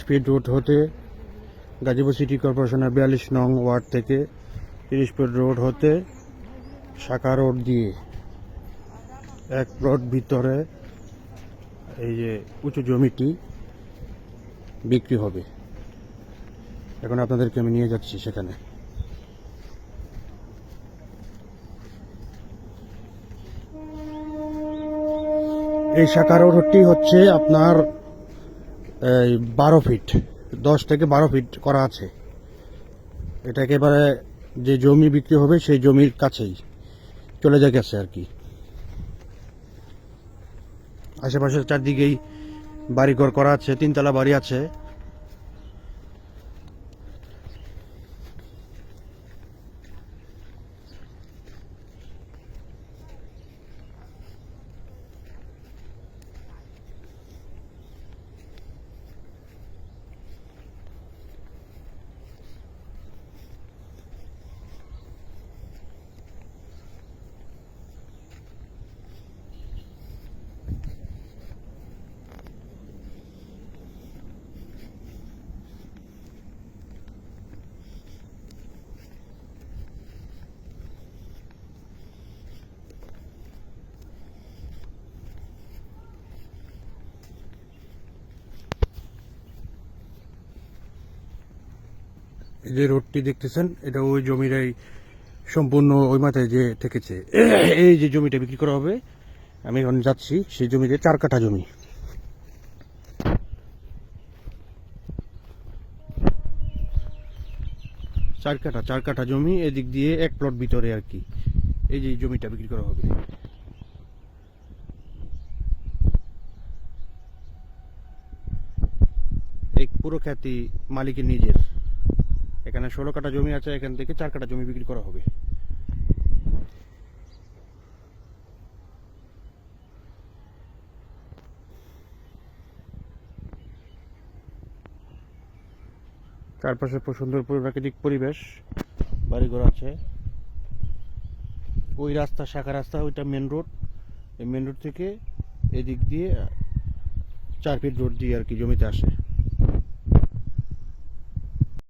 Fit road হতে Gazipur city কর্পোরেশনের 42 নং ওয়ার্ড থেকে 30 ফিট রোড হতে শাখা রোড দিয়ে এক প্লট ভিতরে এই যে উঁচু জমিটি বিক্রি হবে। এখন আপনাদেরকে আমি নিয়ে যাচ্ছি সেখানে। এই শাখা রোডটি হচ্ছে আপনার 12 ফিট, 10 থেকে 12 ফিট করা আছে। এটা একেবারে যে জমি বিক্রি হবে সেই জমির কাছেই চলে গেছে আর কি। আশেপাশে চারদিকেই বাড়িঘর করা আছে, 3 তলা বাড়ি আছে। এই যে রোডটি দেখতেছেন, এটা ওই জমির সম্পূর্ণ ওই মাথায় যে থেকেছে। এই যে জমিটা বিক্রি করা হবে, আমি এখন যাচ্ছি সেই জমিতে। 4 কাঠা জমি, 4 কাঠা জমি, এদিক দিয়ে এক প্লট ভিতরে আর কি। এই যে জমিটা বিক্রি করা হবে। এই পুরো খ্যাতি মালিকের নিজের। এখানে 16 কাঠা জমি আছে, এখান থেকে 4 কাঠা জমি বিক্রি করা হবে। চারপাশে সুন্দর প্রাকৃতিক পরিবেশ, বাড়িঘর আছে। ওই রাস্তা শাখা রাস্তা, ওইটা মেন রোড। এই মেন রোড থেকে এদিক দিয়ে 4 ফিট রোড দিয়ে আর কি জমিতে আসে।